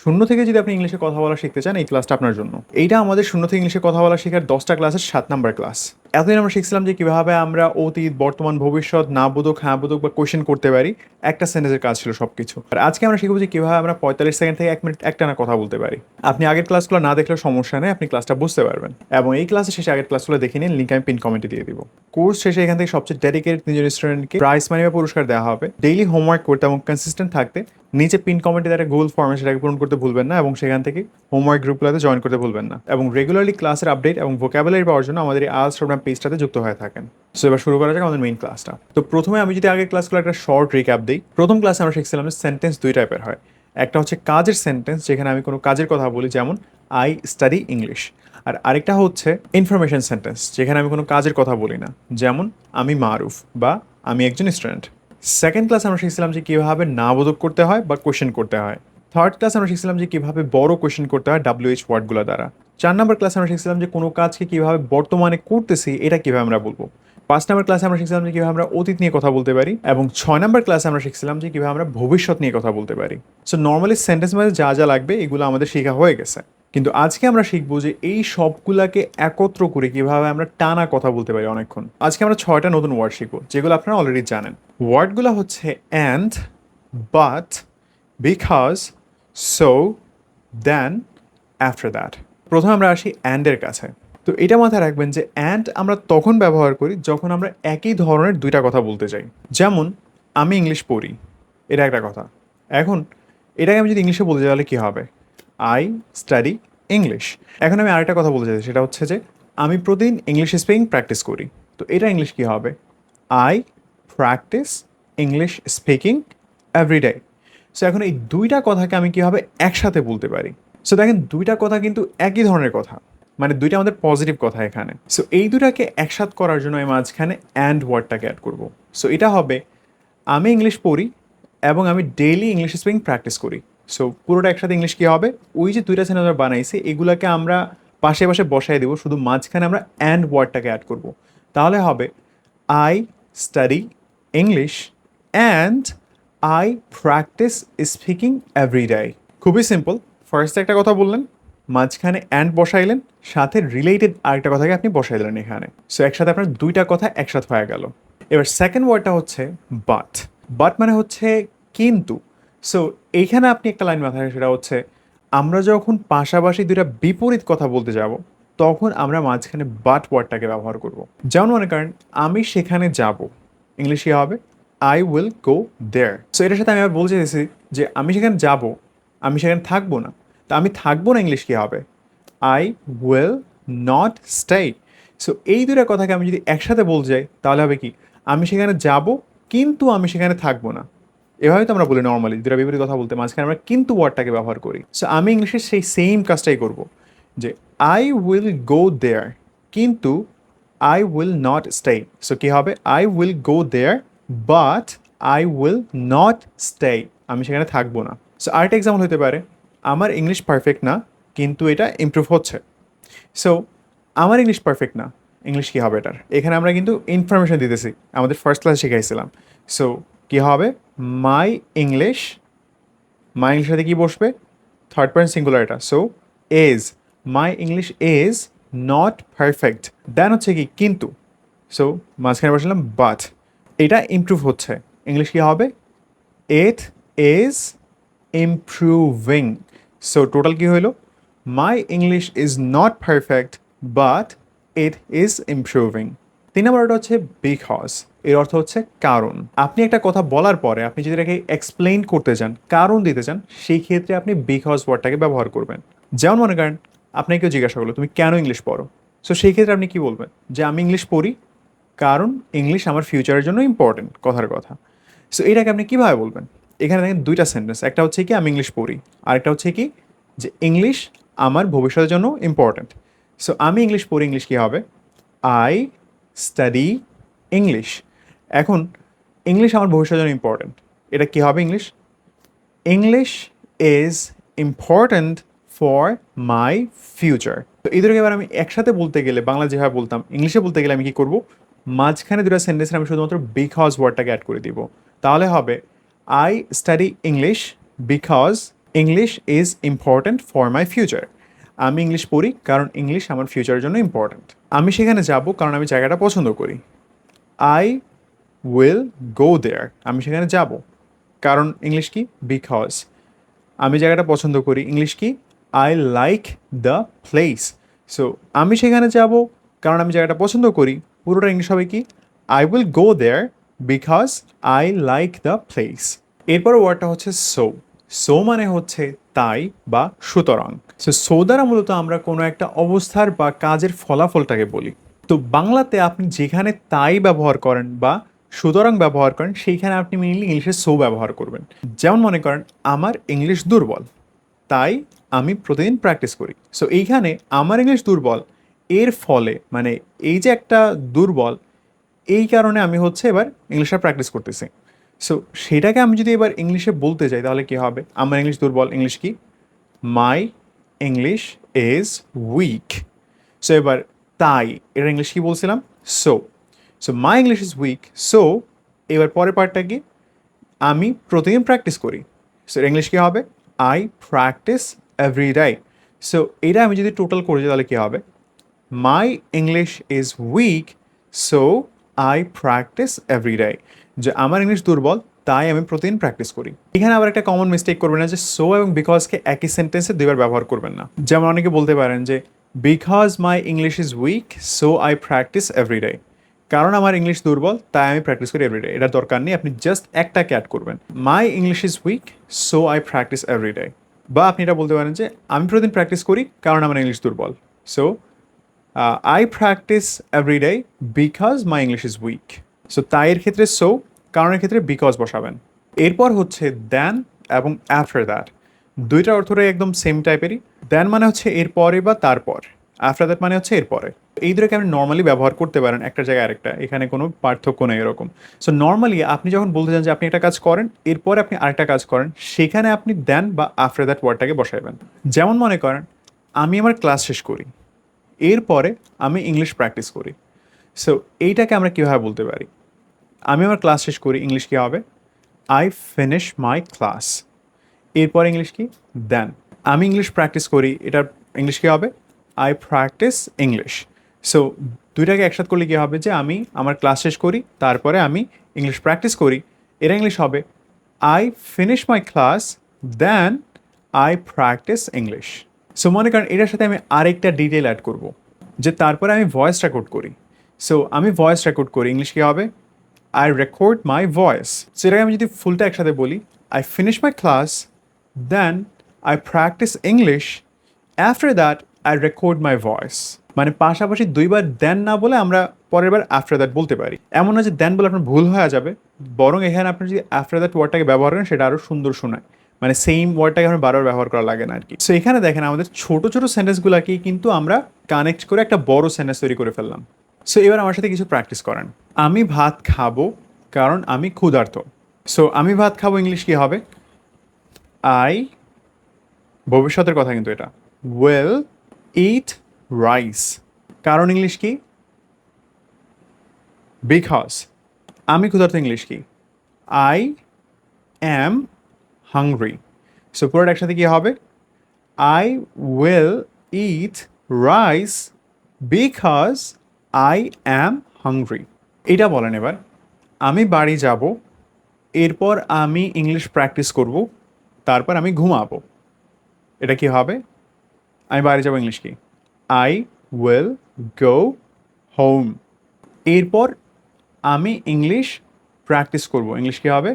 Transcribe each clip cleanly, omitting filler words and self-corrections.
শূন্য থেকে যদি আপনি ইংলিশে কথা বলা শিখতে চান, এই ক্লাসটা আপনার জন্য। এইটা আমাদের শূন্য থেকে ইংলিশে কথা বলা শেখার 10টা ক্লাসের 7 নাম্বার ক্লাস। এতদিন আমরা শিখছিলাম যে কীভাবে আমরা অতীত, বর্তমান, ভবিষ্যৎ, না বোধক, হ্যাঁ বোধক বা কোয়েশ্চেন করতে পারি। একটা সেন্টেন্সের কাজ ছিল সব কিছু। আর আজকে আমরা শিখবো যে কীভাবে আমরা 45 সেকেন্ড থেকে 1 মিনিট একটানা কথা বলতে পারি। আপনি আগের ক্লাসগুলো না দেখলেও সমস্যা নেই, আপনি ক্লাসটা বুঝতে পারবেন। এবং এই ক্লাসের শেষে আগের ক্লাসগুলো দেখে নিন, লিঙ্ক আমি পিন কমেন্টে দিয়ে দিব। কোর্স শেষে এখান থেকে সবচেয়ে ডেডিকেটেড 3 জন স্টুডেন্টকে প্রাইজ মানি বা পুরস্কার দেওয়া হবে। ডেইলি হোমওয়ার্ক করতে এবং কনসিস্টেন্ট থাকতে নিচে পিন কমেন্টে একটা গুগল ফর্ম সেটাকে পূরণ করতে ভুলবেন না, এবং সেখান থেকে হোমওয়ার্ক গ্রুপগুলোতে জয়েন করতে ভুলবেন না। এবং রেগুলারলি ক্লাসের আপডেট এবং ভোকাবুলারি পাওয়ার জন্য আমাদের এই আইএলটিএস প্রোগ্রাম পেজটাতে যুক্ত হয়ে থাকেন। সো এবার শুরু করা যাক আমাদের মেইন ক্লাসটা। তো প্রথমে আমি যদি আগের ক্লাসগুলো একটা শর্ট রিক্যাপ দিই। প্রথম ক্লাসে আমরা শিখছিলাম যে সেন্টেন্স দুই টাইপের হয়। একটা হচ্ছে কাজের সেন্টেন্স, যেখানে আমি কোনো কাজের কথা বলি, যেমন আই স্টাডি ইংলিশ। আর আরেকটা হচ্ছে ইনফরমেশন সেন্টেন্স, যেখানে আমি কোনো কাজের কথা বলি না, যেমন আমি মারুফ বা আমি একজন স্টুডেন্ট। সেকেন্ড ক্লাস আমরা শিখছিলাম যে কীভাবে না বোধক করতে হয় বা কোয়েশ্চেন করতে হয়। থার্ড ক্লাস আমরা শিখছিলাম যে কীভাবে বড় কোয়েশ্চেন করতে হয় WH ওয়ার্ডগুলো দ্বারা। 4 নম্বর ক্লাসে আমরা শিখছিলাম যে কোনো কাজকে কীভাবে বর্তমানে করতেছি এটা কীভাবে আমরা বলবো। 5 নম্বর ক্লাসে আমরা শিখছিলাম যে কীভাবে আমরা অতীত নিয়ে কথা বলতে পারি, এবং 6 নম্বর ক্লাসে আমরা শিখছিলাম যে কীভাবে আমরা ভবিষ্যৎ নিয়ে কথা বলতে পারি। সো নর্মালি সেন্টেন্স মাঝে যা যা লাগবে এগুলো আমাদের শেখা হয়ে গেছে, কিন্তু আজকে আমরা শিখবো যে এই সবগুলাকে একত্র করে কিভাবে আমরা টানা কথা বলতে পারি অনেকক্ষণ। আজকে আমরা 6টা নতুন ওয়ার্ড শিখবো, যেগুলো আপনারা অলরেডি জানেন। ওয়ার্ডগুলো হচ্ছে and, but, because, so, then, after that. প্রথমে আমরা আসি অ্যান্ডের কাছে। তো এটা মাথায় রাখবেন যে অ্যান্ড আমরা তখন ব্যবহার করি যখন আমরা একই ধরনের দুইটা কথা বলতে চাই। যেমন আমি ইংলিশ পড়ি, এটা একটা কথা। এখন এটাকে আমি যদি ইংলিশে বলতে চাই তাহলে কী হবে? I study English. এখন আমি আরেকটা কথা বলতে চাই, সেটা হচ্ছে যে আমি প্রতিদিন ইংলিশ স্পিকিং প্র্যাকটিস করি। তো এটা ইংলিশ কী হবে? I practice English speaking everyday. So এখন এই দুইটা কথাকে আমি কীভাবে একসাথে বলতে পারি? সো দেখেন, দুইটা কথা কিন্তু একই ধরনের কথা, মানে দুইটা আমাদের পজিটিভ কথা এখানে। সো এই দুটাকে একসাথ করার জন্য আমি মাঝখানে অ্যান্ড ওয়ার্ডটাকে অ্যাড করব। সো এটা হবে আমি ইংলিশ পড়ি এবং আমি ডেইলি ইংলিশ স্পিকিং প্র্যাকটিস করি। সো পুরোটা একসাথে ইংলিশ কী হবে? ওই যে দুইটা সেন্টেন্স আমরা বানাইছি এগুলোকে আমরা পাশে পাশে বসাই দেবো, শুধু মাঝখানে আমরা অ্যান্ড ওয়ার্ডটাকে অ্যাড করব। তাহলে হবে I study English and I practice speaking everyday. খুবই সিম্পল। ফার্স্টে একটা কথা বললেন, মাঝখানে অ্যান্ড বসাইলেন, সাথে রিলেটেড আরেকটা কথাকে আপনি বসাই দিলেন এখানে। সো একসাথে আপনার দুইটা কথা একসাথে হয়ে গেল। এবার সেকেন্ড ওয়ার্ডটা হচ্ছে বাট। বাট মানে হচ্ছে কিন্তু। সো এইখানে আপনি একটা লাইন মাথায় রাখেন, সেটা হচ্ছে আমরা যখন পাশাপাশি দুইটা বিপরীত কথা বলতে যাব তখন আমরা মাঝখানে বাট ওয়ার্ডটাকে ব্যবহার করব। যেমন মনে করেন আমি সেখানে যাব, ইংলিশে হবে I will go there. So এটার সাথে আমি আবার বলতে চাইছি যে আমি সেখানে যাব, আমি সেখানে থাকবো না। তা আমি থাকবো না ইংলিশ কী হবে? I will not stay. So এই দুটা কথাকে আমি যদি একসাথে বলতে যাই তাহলে হবে কি? আমি সেখানে যাব কিন্তু আমি সেখানে থাকবো না। এভাবে তো আমরা বলি নর্মালি দুটা বিপরীত কথা বলতে, মাঝখানে আমরা কিন্তু ওয়ার্ডটাকে ব্যবহার করি। সো আমি ইংলিশে সেই সেম কাজটাই করব, যে আই উইল গো দেয়ার কিন্তু I will not stay. So কী হবে? I will go there but I will not stay. আমি সেখানে থাকবো না। সো আরেকটা এক্সাম্পল হতে পারে, আমার ইংলিশ পারফেক্ট না কিন্তু এটা ইমপ্রুভ হচ্ছে। সো আমার ইংলিশ পারফেক্ট না, ইংলিশ কী হবে এটার? এখানে আমরা কিন্তু ইনফরমেশন দিতেছি, আমাদের ফার্স্ট ক্লাসে শিখাইছিলাম। সো কী হবে? মাই ইংলিশ, মাই ইংলিশের সাথে কী বসবে? থার্ড পারসন সিঙ্গুলার এটা। So is, my English is not perfect. Then হচ্ছে কি? কিন্তু। সো মাঝখানে বসালাম বাট। এটা ইমপ্রুভ হচ্ছে, ইংলিশ কী হবে? It is improving. So total কী হইল? My English is not perfect but it is improving. 3 নম্বরটা হচ্ছে বিকজ। এর অর্থ হচ্ছে কারণ। আপনি একটা কথা বলার পরে আপনি যদি এটাকে এক্সপ্লেইন করতে চান, কারণ দিতে চান, সেই ক্ষেত্রে আপনি বিকজ ওয়ার্ডটাকে ব্যবহার করবেন। যেমন মনে করেন আপনাকে কেউ জিজ্ঞাসা করলো তুমি কেন ইংলিশ পড়ো? সো সেই ক্ষেত্রে আপনি কী বলবেন? যে আমি ইংলিশ পড়ি কারণ ইংলিশ আমার ফিউচারের জন্য ইম্পর্টেন্ট, কথার কথা। সো এটাকে আপনি কীভাবে বলবেন? এখানে দেখেন দুইটা সেন্টেন্স, একটা হচ্ছে কি আমি ইংলিশ পড়ি, আরেকটা হচ্ছে কি যে ইংলিশ আমার ভবিষ্যতের জন্য ইম্পর্টেন্ট। সো আমি ইংলিশ পড়ি, ইংলিশ কী হবে? I study English. এখন ইংলিশ আমার ভবিষ্যতের জন্য ইম্পর্টেন্ট, এটা কী হবে? English, English is important for my future. তো এই দুটোকে এবার আমি একসাথে বলতে গেলে, বাংলা যেভাবে বলতাম ইংলিশে বলতে গেলে আমি কী করব? মাঝখানে দুটো সেন্টেন্সে আমি শুধুমাত্র বিকজ ওয়ার্ডটাকে অ্যাড করে দিব। তাহলে হবে I study English because English is important for my future. আমি ইংলিশ পড়ি কারণ ইংলিশ আমার ফিউচারের জন্য ইম্পর্ট্যান্ট। আমি সেখানে যাব কারণ আমি জায়গাটা পছন্দ করি। আই উইল গো দেয়ার। আমি সেখানে যাব কারণ ইংলিশ কি? বিকজ। আমি জায়গাটা পছন্দ করি, ইংলিশ কি? I like the place. So আমি সেখানে যাব কারণ আমি জায়গাটা পছন্দ করি, পুরোটা ইংলিশ হবে কি? I will go there because I like the place. এরপর ওয়ার্ডটা হচ্ছে সো। সো মানে হচ্ছে তাই বা সুতরাং। সো দ্বারা মূলত আমরা কোনো একটা অবস্থার বা কাজের ফলাফলটাকে বলি। তো বাংলাতে আপনি যেখানে তাই ব্যবহার করেন বা সুতরাং ব্যবহার করেন সেইখানে আপনি মেইনলি ইংলিশে সো ব্যবহার করবেন। যেমন মনে করেন আমার ইংলিশ দুর্বল, তাই আমি প্রতিদিন প্র্যাকটিস করি। সো এইখানে আমার ইংলিশ দুর্বল এর ফলে মানে এই যে একটা দুর্বল, এই কারণে আমি হচ্ছে এবার ইংলিশটা প্র্যাকটিস করতেছি। সো সেটাকে আমি যদি এবার ইংলিশে বলতে চাই তাহলে কি হবে? আমার ইংলিশ দুর্বল, ইংলিশ কি? মাই ইংলিশ ইজ উইক। সো এবার তাই এটা ইংলিশ কি বলছিলাম? So. So my English is weak. So এবার পরের পার্টটা কি? আমি প্রতিদিন প্র্যাকটিস করি। সো ইংলিশ কী হবে? I practice every day. So এটা আমি যদি টোটাল করি তাহলে কী হবে? মাই English is weak so I practice every day. যে আমার ইংলিশ দুর্বল তাই আমি প্রতিদিন প্র্যাকটিস করি। এখানে আবার একটা কমন মিস্টেক করবেন না যে সো এবং বিকজকে একই সেন্টেন্সে দুইবার ব্যবহার করবেন না। যেমন অনেকে বলতে পারেন যে because my English is weak so I practice every day. কারণ আমার ইংলিশ দুর্বল তাই আমি প্র্যাকটিস করি এভরিডে। এটার দরকার নেই, আপনি জাস্ট একটাকে অ্যাড করবেন, my English is weak so I practice everyday. বা আপনি এটা বলতে পারেন যে আমি প্রতিদিন প্র্যাকটিস করি কারণ আমার ইংলিশ দুর্বল। So I practice everyday because my English is weak. So তাইয়ের ক্ষেত্রে সো, কারণের ক্ষেত্রে বিকজ বসাবেন। এরপর হচ্ছে দেন এবং আফটার দ্যাট। দুইটার অর্থটাই একদম সেম টাইপেরই। দেন মানে হচ্ছে এরপরে বা তারপর, আফটার দ্যাট মানে হচ্ছে এরপরে। এই দুটোকে আপনি নর্মালি ব্যবহার করতে পারেন একটা জায়গায় আরেকটা, এখানে কোনো পার্থক্য নেই এরকম। সো নর্মালি আপনি যখন বলতে চান যে আপনি একটা কাজ করেন এরপরে আপনি আরেকটা কাজ করেন, সেখানে আপনি দেন বা আফটার দ্যাট ওয়ার্ডটাকে বসাইবেন। যেমন মনে করেন আমি আমার ক্লাস শেষ করি, এরপরে আমি ইংলিশ প্র্যাকটিস করি। সো এইটাকে আমরা কীভাবে বলতে পারি? আমি আমার ক্লাস শেষ করি, ইংলিশ কী হবে? I finish my class. এরপর ইংলিশ কি? দেন। আমি ইংলিশ প্র্যাকটিস করি, এটার ইংলিশ কী হবে? I practice English. সো দুইটাকে একসাথে করলে কী হবে? যে আমি আমার ক্লাস শেষ করি তারপরে আমি ইংলিশ প্র্যাকটিস করি, এর ইংলিশ হবে I finish my class then I practice English. So মনে করেন এটার সাথে আমি আরেকটা ডিটেল অ্যাড করব, যে তারপরে আমি ভয়েস রেকর্ড করি। সো আমি ভয়েস রেকর্ড করি, ইংলিশ কী হবে? I record my voice. সেটাকে আমি যদি ফুলটা একসাথে বলি, I finish my class then I practice English after that I record my voice. মানে পাশাপাশি দুইবার দেন না বলে আমরা পরের বার আফটার দ্যাট বলতে পারি। এমন না যে দেন বলে আপনার ভুল হয়ে যাবে, বরং এখানে আপনি যদি আফটার দ্যাট ওয়ার্ডটাকে ব্যবহার করেন সেটা আরও সুন্দর শোনায়, মানে সেম ওয়ার্ডটাকে আমরা বারবার ব্যবহার করা লাগে না আর কি। সো এখানে দেখেন আমাদের ছোট ছোট সেন্টেন্সগুলোকেই কিন্তু আমরা কানেক্ট করে একটা বড় সেন্টেন্স তৈরি করে ফেললাম। সো এবার আমার সাথে কিছু প্র্যাকটিস করেন। আমি ভাত খাবো কারণ আমি ক্ষুধার্ত। সো আমি ভাত খাবো ইংলিশ কী হবে? আই, ভবিষ্যতের কথা কিন্তু এটা, উইল ইট রাইস। কারণ ইংলিশ কি? বিকজ। আমি ক্ষুধার্ত ইংলিশ কি? I am hungry. সো পুরোটা একসাথে কী হবে? I will eat rice because I am hungry. এটা বলেন এবার, আমি বাড়ি যাব, এরপর আমি ইংলিশ প্র্যাকটিস করব, তারপর আমি ঘুমাবো। এটা কি হবে? আমি বাড়ি যাব ইংলিশ কি? I will go home. এরপর আমি ইংলিশ প্র্যাকটিস করব, ইংলিশ কী হবে?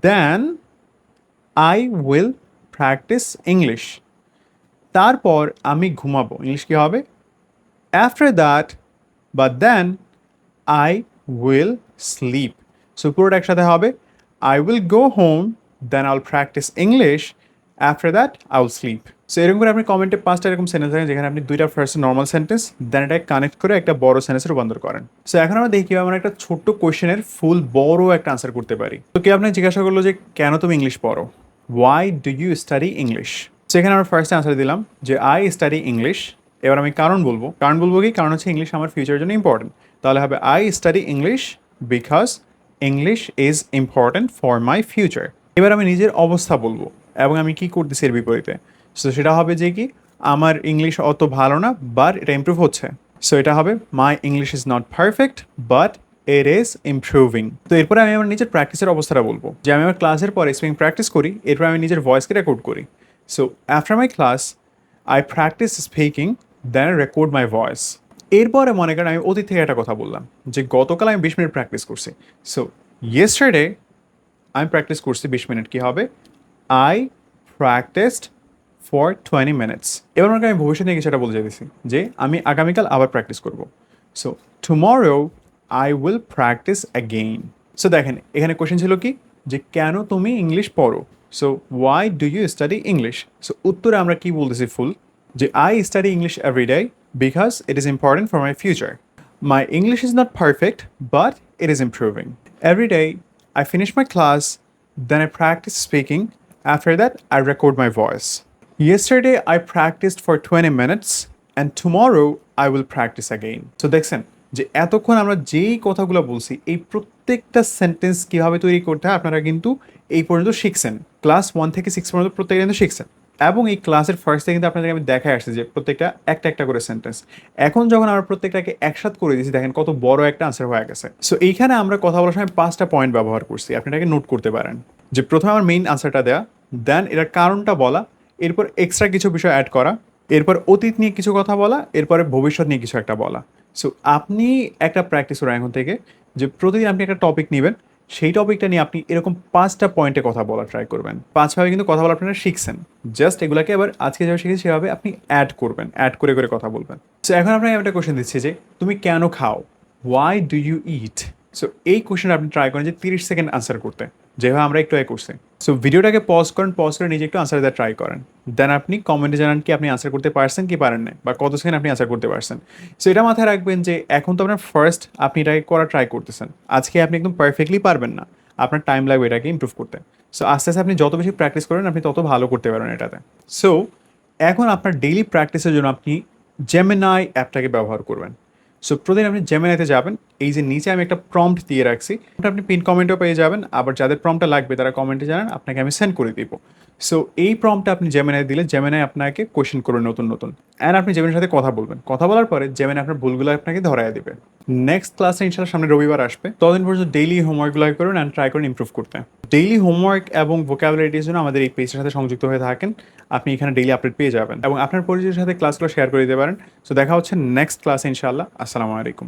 Then I will practice English. তারপর আমি ঘুমাবো, ইংলিশ কী হবে? আফটার দ্যাট বা then I will sleep. So পুরোটা একসাথে হবে, I will go home then I will practice English after that I will sleep. So এরকম করে আপনি কমেন্টে 5টা এরকম সেন্টেন্স থাকেন যেখানে আপনি দুইটা ফার্স্ট নর্মাল সেন্টেন্স দেন এটাকে কানেক্ট করে একটা বড় সেন্টেন্সে রূপান্তর করেন। সো এখন আমরা দেখি আমরা একটা ছোট্ট কোয়েশ্চেনের ফুল বড় একটা আনসার করতে পারি। তো কেউ আপনাকে জিজ্ঞাসা করলো যে কেন তুমি ইংলিশ পড়ো? Why do you study English? So এখানে আমরা ফার্স্টে আনসার দিলাম যে আই স্টাডি ইংলিশ। এবার আমি কারণ বলবো কি? কারণ হচ্ছে ইংলিশ আমার ফিউচারের জন্য ইম্পর্টেন্ট। তাহলে হবে I study English because English is important for my future. এবার আমি নিজের অবস্থা বলবো, এবং আমি কি করতেছি এর বিপরীতে। সো সেটা হবে যে কি আমার ইংলিশ অত ভালো না বাট এটা ইমপ্রুভ হচ্ছে। সো এটা হবে মাই English is not perfect but it is improving. তো এরপরে আমি আমার নিজের প্র্যাকটিসের অবস্থাটা বলবো যে আমি আমার ক্লাসের পরে স্পিকিং প্র্যাকটিস করি, এরপর আমি নিজের ভয়েসকে রেকর্ড করি। So after my class I practice speaking then record my voice. এরপরে মনে করেন আমি অতীত থেকে একটা কথা বললাম যে গতকাল আমি 20 মিনিট প্র্যাকটিস করছি। সো ইয়েস্টারডে আমি প্র্যাকটিস করছি 20 মিনিট, কী হবে আই প্র্যাকটিসড ফর 20 মিনিটস। এবার মনে করেন আমি ভবিষ্যৎ নিয়ে কিছু একটা বলতে চাইছি যে আমি আগামীকাল আবার প্র্যাকটিস করব। So tomorrow I will practice again. So দেখেন এখানে কোয়েশ্চেন ছিল কি যে কেন তুমি ইংলিশ পড়ো, so why do you study English. So উত্তরে আমরা কি বলতেছি ফুল যে I study English every day because it is important for my future. My English is not perfect but it is improving. Every day I finish my class, then I practice speaking. After that, I record my voice. Yesterday, I practiced for 20 minutes, and tomorrow, I will practice again. So, দেখছেন যে এতক্ষণ আমরা যেই কথাগুলো বলছি এই প্রত্যেকটা sentence কীভাবে তৈরি করতে হয় আপনারা কিন্তু এই পর্যন্ত শিখছেন। ক্লাস 1 থেকে 6 পর্যন্ত প্রত্যেকটা কিন্তু শিখছেন, এবং এই ক্লাসের ফার্স্টে কিন্তু আপনাদেরকে আমি দেখাই আসছি যে প্রত্যেকটা একটা একটা করে সেন্টেন্স। এখন যখন আমরা প্রত্যেকটাকে একসাথে করে দিয়েছি দেখেন কত বড় একটা আনসার হয়ে গেছে। সো এইখানে আমরা কথা বলার সময় 5টা পয়েন্ট ব্যবহার করছি, আপনি এটাকে নোট করতে পারেন যে প্রথমে আমার মেইন আনসারটা দেওয়া, দেন এটার কারণটা বলা, এরপর এক্সট্রা কিছু বিষয় অ্যাড করা, এরপর অতীত নিয়ে কিছু কথা বলা, এরপরে ভবিষ্যৎ নিয়ে কিছু একটা বলা। সো আপনি একটা প্র্যাকটিস করেন এখন থেকে যে প্রতিদিন আপনি একটা টপিক নেবেন, সেই টপিকটা নিয়ে আপনি এরকম 5টা পয়েন্টে কথা বলা ট্রাই করবেন। 5ভাবে কিন্তু কথা বলা আপনারা শিখছেন, জাস্ট এগুলোকে আবার আজকে যেভাবে শিখেছি সেভাবে আপনি অ্যাড করবেন, অ্যাড করে করে কথা বলবেন। সো এখন আপনাকে একটা কোয়েশ্চেন দিচ্ছি যে তুমি কেন খাও, why do you eat. So এই কোয়েশ্চেনটা আপনি ট্রাই করেন যে 30 সেকেন্ড আনসার করতে, যেভাবে আমরা একটু আগে করছি। সো ভিডিওটাকে পজ করেন, পজ করে নিজে একটু আনসার দেওয়া ট্রাই করেন, দেন আপনি কমেন্টে জানান কি আপনি আনসার করতে পারছেন কি পারেন না, বা কত সেকেন্ড আপনি আনসার করতে পারছেন। সো এটা মাথায় রাখবেন যে এখন তো আপনার ফার্স্ট আপনি এটাকে করা ট্রাই করতেছেন, আজকে আপনি একদম পারফেক্টলি পারবেন না, আপনার টাইম লাগবে এটাকে ইমপ্রুভ করতে। সো আস্তে আস্তে আপনি যত বেশি প্র্যাকটিস করবেন আপনি তত ভালো করতে পারবেন এটাতে। সো এখন আপনার ডেইলি প্র্যাকটিসের জন্য আপনি জেমিনাই অ্যাপটাকে ব্যবহার করবেন। সো প্রতিদিন আপনি জেমিনাইতে যাবেন, এই যে নিচে আমি একটা প্রম্পট দিয়ে রাখছি, ওটা আপনি পিন কমেন্টও পেয়ে যাবেন, আবার যাদের প্রম্পটটা লাগবে তারা কমেন্টে জানান, আপনাকে আমি সেন্ড করে দিব। সো এই প্রম্পটটা আপনি জেমিনাই দিলে জেমিনাই আপনাকে কোয়েশ্চেন করবে নতুন নতুন, অ্যান্ড আপনি জেমিনার সাথে কথা বলবেন, কথা বলার পরে জেমিনাই আপনার ভুলগুলো আপনাকে ধরাই দেবে। নেক্সট ক্লাসে ইনশাল্লাহ সামনে রবিবার আসবে, ততদিন পর্যন্ত ডেইলি হোমওয়ার্কগুলো করুন অ্যান্ড ট্রাই করুন ইমপ্রুভ করতে। ডেইলি হোমওয়ার্ক এবং ভোকাবুলারিটির জন্য আমাদের এই পেজের সাথে সংযুক্ত হয়ে থাকেন, আপনি এখানে ডেইলি আপডেট পেয়ে যাবেন এবং আপনার পরিচিতের সাথে ক্লাসগুলো শেয়ার করে দিতে পারেন। সো দেখা হচ্ছে নেক্সট ক্লাসে ইনশাআল্লাহ। আসসালামু আলাইকুম।